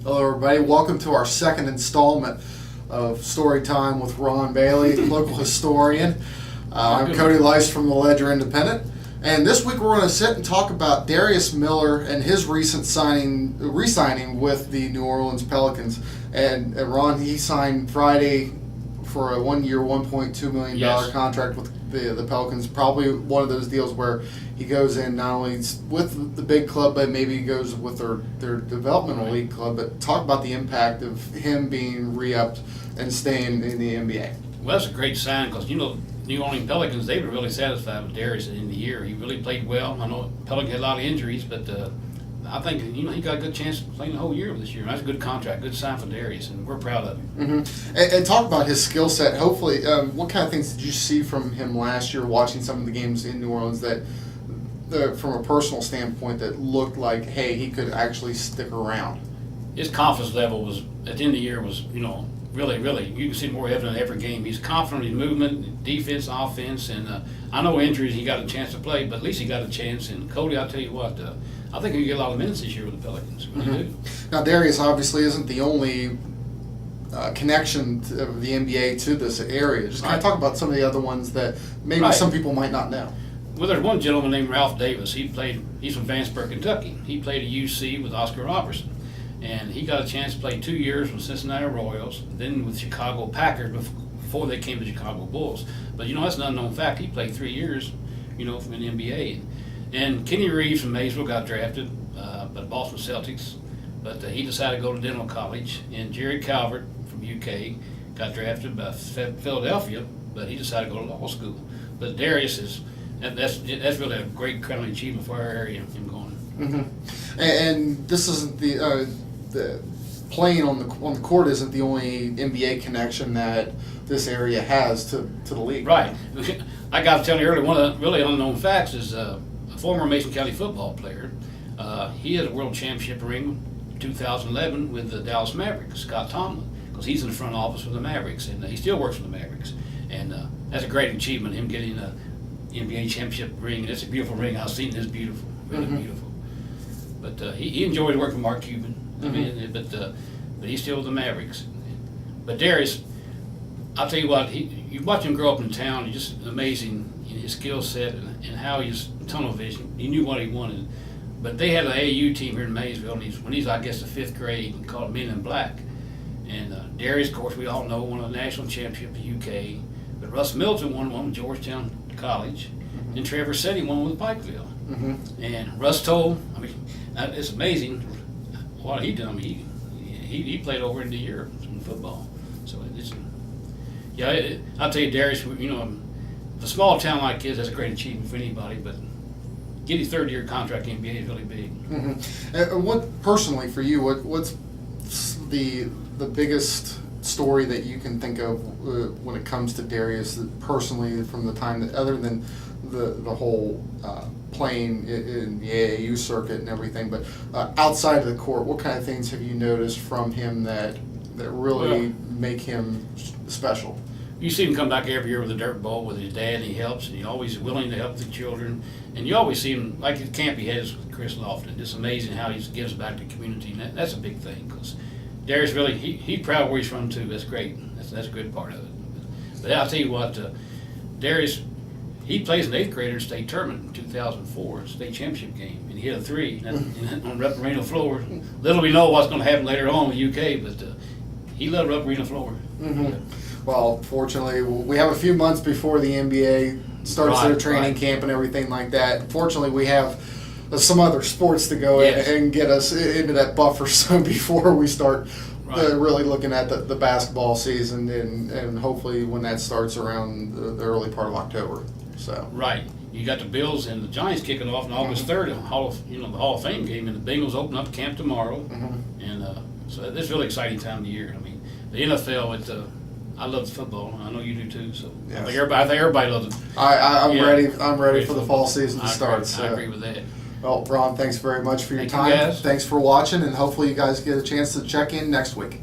Hello, everybody. Welcome to our second installment of Story Time with Ron Bailey, local historian. I'm Cody Lice from the Ledger Independent. And this week we're going to sit and talk about Darius Miller and his recent re-signing with the New Orleans Pelicans. And Ron, he signed Friday for a one-year, $1.2 million contract with the Pelicans. Probably one of those deals where he goes in not only with the big club, but maybe he goes with their developmental league club. But talk about the impact of him being re-upped and staying in the NBA. Well, that's a great sign because, New Orleans Pelicans, they were really satisfied with Darius at the end of the year. He really played well. I know Pelicans had a lot of injuries, but I think, he got a good chance of playing the whole year this year. That's a good contract, good sign for Darius, and we're proud of him. Mm-hmm. And talk about his skill set. Hopefully, what kind of things did you see from him last year watching some of the games in New Orleans that, from a personal standpoint, that looked like, hey, he could actually stick around? His confidence level was, at the end of the year, was, really, you can see more evident in every game. He's confident in movement, defense, offense, and I know injuries, he got a chance to play, but at least he got a chance. And Cody, I'll tell you what, I think he'll get a lot of minutes this year with the Pelicans. Really do. Now, Darius obviously isn't the only connection of the NBA to this area. Just kind of talk about some of the other ones that maybe some people might not know. Well, there's one gentleman named Ralph Davis. He's from Vanceburg, Kentucky. He played at UC with Oscar Robertson. And he got a chance to play 2 years with Cincinnati Royals, then with Chicago Packers before they came to Chicago Bulls. But, that's an unknown fact. He played 3 years, in the NBA. And Kenny Reeves from Maysville got drafted by the Boston Celtics, but he decided to go to dental college. And Jerry Calvert from UK got drafted by Philadelphia, but he decided to go to law school. But Darius that's really a great crowning achievement for our area, him going. Mm-hmm. And this isn't the playing on the court isn't the only NBA connection that this area has to the league. Right. I got to tell you earlier, one of the really unknown facts is a former Mason County football player. He had a world championship ring in 2011 with the Dallas Mavericks, Scott Tomlin, because he's in the front office with the Mavericks, and he still works for the Mavericks. And that's a great achievement, him getting a NBA championship ring. It's a beautiful ring. I've seen it. It's beautiful, really beautiful. But he enjoyed working for Mark Cuban. But he's still with the Mavericks. But Darius, I'll tell you what, you watch him grow up in town. He's just amazing in his skill set and how he's tunnel vision. He knew what he wanted. But they had an AAU team here in Maysville, and when he's I guess the 5th grade, called Men in Black. And Darius, of course, we all know, won a national championship in the UK. But Russ Milton won one with Georgetown College, and Trevor Setti won with Pikeville. And Russ told, it's amazing what he done. He played over into Europe in football. So I'll tell you, Darius, a small town like this, that's a great achievement for anybody, but getting a 3rd-year contract in the NBA is really big. What personally for you? What's the biggest story that you can think of when it comes to Darius personally from the time that, other than the whole playing in the AAU circuit and everything, but outside of the court, what kind of things have you noticed from him that really make him special? You see him come back every year with a dirt ball with his dad, and he helps, and he's always willing to help the children. And you always see him, like the camp he has with Chris Lofton. It's amazing how he gives back to the community, and that's a big thing, because Darius really, he's proud of where he's from too. That's great. That's a good part of it. But I'll tell you what, Darius, he plays an 8th grader state tournament in 2004, state championship game, and he hit a 3 on Rupp Arena floor. Little we know what's going to happen later on with UK, but he loved Rupp Arena floor. Well, fortunately, we have a few months before the NBA starts their training camp and everything like that. Fortunately, we have some other sports to go and get us into that buffer zone before we start really looking at the basketball season, and hopefully when that starts around the early part of October. So you got the Bills and the Giants kicking off on August 3rd, the Hall of Fame game, and the Bengals open up camp tomorrow, and so this is a really exciting time of the year. The NFL, I love football. I know you do too. So I think everybody loves it. I'm ready. I'm ready for the fall season to start. I agree with that. Well, Ron, thanks very much for your time. Thank you, guys. Thanks for watching, and hopefully you guys get a chance to check in next week.